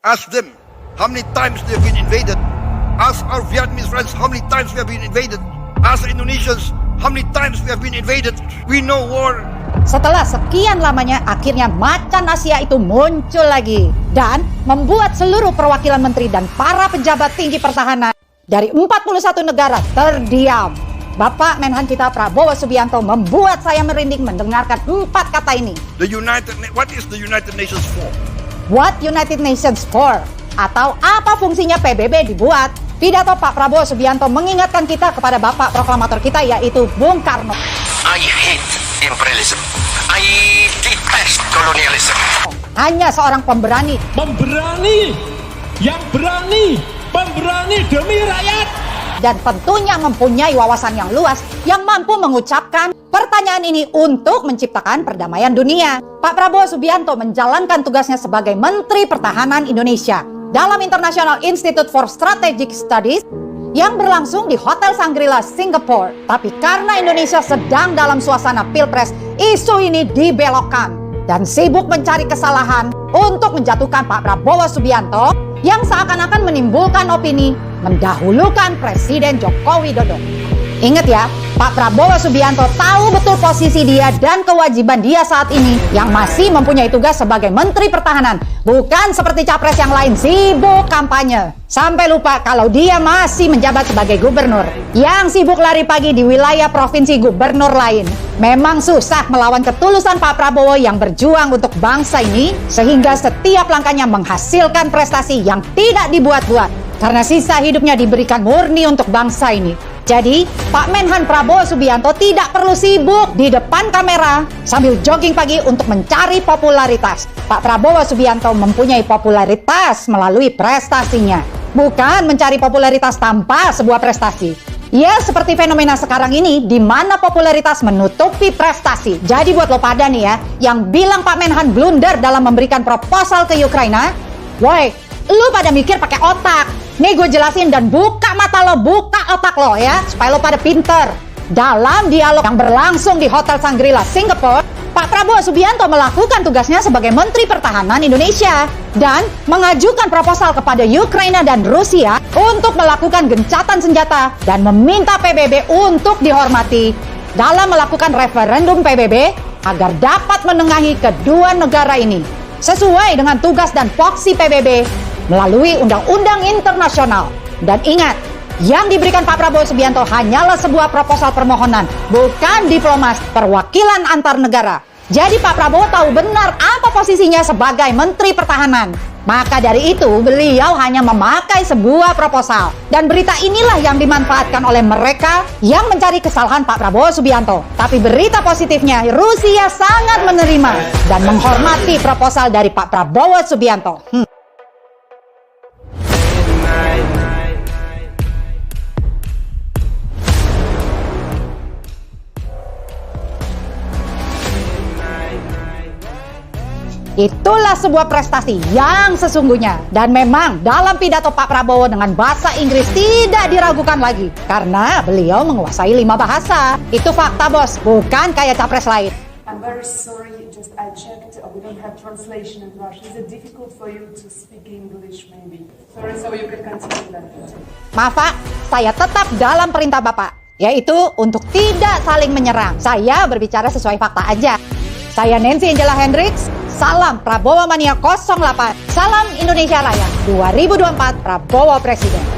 Ask them how many times they have been invaded. Ask our Vietnamese friends how many times we have been invaded. Ask Indonesians how many times we have been invaded. We know war. Setelah sekian lamanya, akhirnya macan Asia itu muncul lagi dan membuat seluruh perwakilan menteri dan para pejabat tinggi pertahanan dari 41 negara terdiam. Bapak Menhan kita Prabowo Subianto membuat saya merinding mendengarkan 4 kata ini. What is the United Nations for? What United Nations for? Atau apa fungsinya PBB dibuat? Pidato Pak Prabowo Subianto mengingatkan kita kepada Bapak Proklamator kita, yaitu Bung Karno. I hate imperialism. I detest colonialism. Hanya seorang pemberani. Yang berani demi rakyat. Dan tentunya mempunyai wawasan yang luas yang mampu mengucapkan pertanyaan ini untuk menciptakan perdamaian dunia. Pak Prabowo Subianto menjalankan tugasnya sebagai Menteri Pertahanan Indonesia dalam International Institute for Strategic Studies yang berlangsung di Hotel Shangri-La, Singapura. Tapi karena Indonesia sedang dalam suasana pilpres, isu ini dibelokkan dan sibuk mencari kesalahan untuk menjatuhkan Pak Prabowo Subianto yang seakan-akan menimbulkan opini mendahulukan Presiden Joko Widodo. Ingat ya, Pak Prabowo Subianto tahu betul posisi dia dan kewajiban dia saat ini yang masih mempunyai tugas sebagai Menteri Pertahanan. Bukan seperti capres yang lain sibuk kampanye. Sampai lupa kalau dia masih menjabat sebagai gubernur yang sibuk lari pagi di wilayah provinsi gubernur lain. Memang susah melawan ketulusan Pak Prabowo yang berjuang untuk bangsa ini, sehingga setiap langkahnya menghasilkan prestasi yang tidak dibuat-buat. Karena sisa hidupnya diberikan murni untuk bangsa ini. Jadi, Pak Menhan Prabowo Subianto tidak perlu sibuk di depan kamera sambil jogging pagi untuk mencari popularitas. Pak Prabowo Subianto mempunyai popularitas melalui prestasinya, bukan mencari popularitas tanpa sebuah prestasi. Ya, seperti fenomena sekarang ini, di mana popularitas menutupi prestasi. Jadi buat lo pada nih ya, yang bilang Pak Menhan blunder dalam memberikan proposal ke Ukraina, woi, lu pada mikir pakai otak. Nih gue jelasin dan buka mata lo, buka otak lo ya, supaya lo pada pinter. Dalam dialog yang berlangsung di Hotel Shangri-La, Singapura, Pak Prabowo Subianto melakukan tugasnya sebagai Menteri Pertahanan Indonesia dan mengajukan proposal kepada Ukraina dan Rusia untuk melakukan gencatan senjata dan meminta PBB untuk dihormati dalam melakukan referendum PBB agar dapat menengahi kedua negara ini sesuai dengan tugas dan foksi PBB melalui undang-undang internasional. Dan ingat, yang diberikan Pak Prabowo Subianto hanyalah sebuah proposal permohonan, bukan diplomas perwakilan antar negara. Jadi Pak Prabowo tahu benar apa posisinya sebagai Menteri Pertahanan. Maka dari itu beliau hanya memakai sebuah proposal. Dan berita inilah yang dimanfaatkan oleh mereka yang mencari kesalahan Pak Prabowo Subianto. Tapi berita positifnya, Rusia sangat menerima dan menghormati proposal dari Pak Prabowo Subianto. Itulah sebuah prestasi yang sesungguhnya. Dan memang dalam pidato Pak Prabowo dengan bahasa Inggris tidak diragukan lagi, karena beliau menguasai 5 bahasa. Itu fakta bos, bukan kayak capres lain. I'm very sorry, just I checked, we don't have translation in Russian. Is it difficult for you to speak English maybe? Sorry, so you can continue that. Maaf Pak, saya tetap dalam perintah Bapak, yaitu untuk tidak saling menyerang. Saya berbicara sesuai fakta aja. Saya Nancy Angela Hendricks, salam Prabowo Mania 08, salam Indonesia Raya 2024 Prabowo Presiden.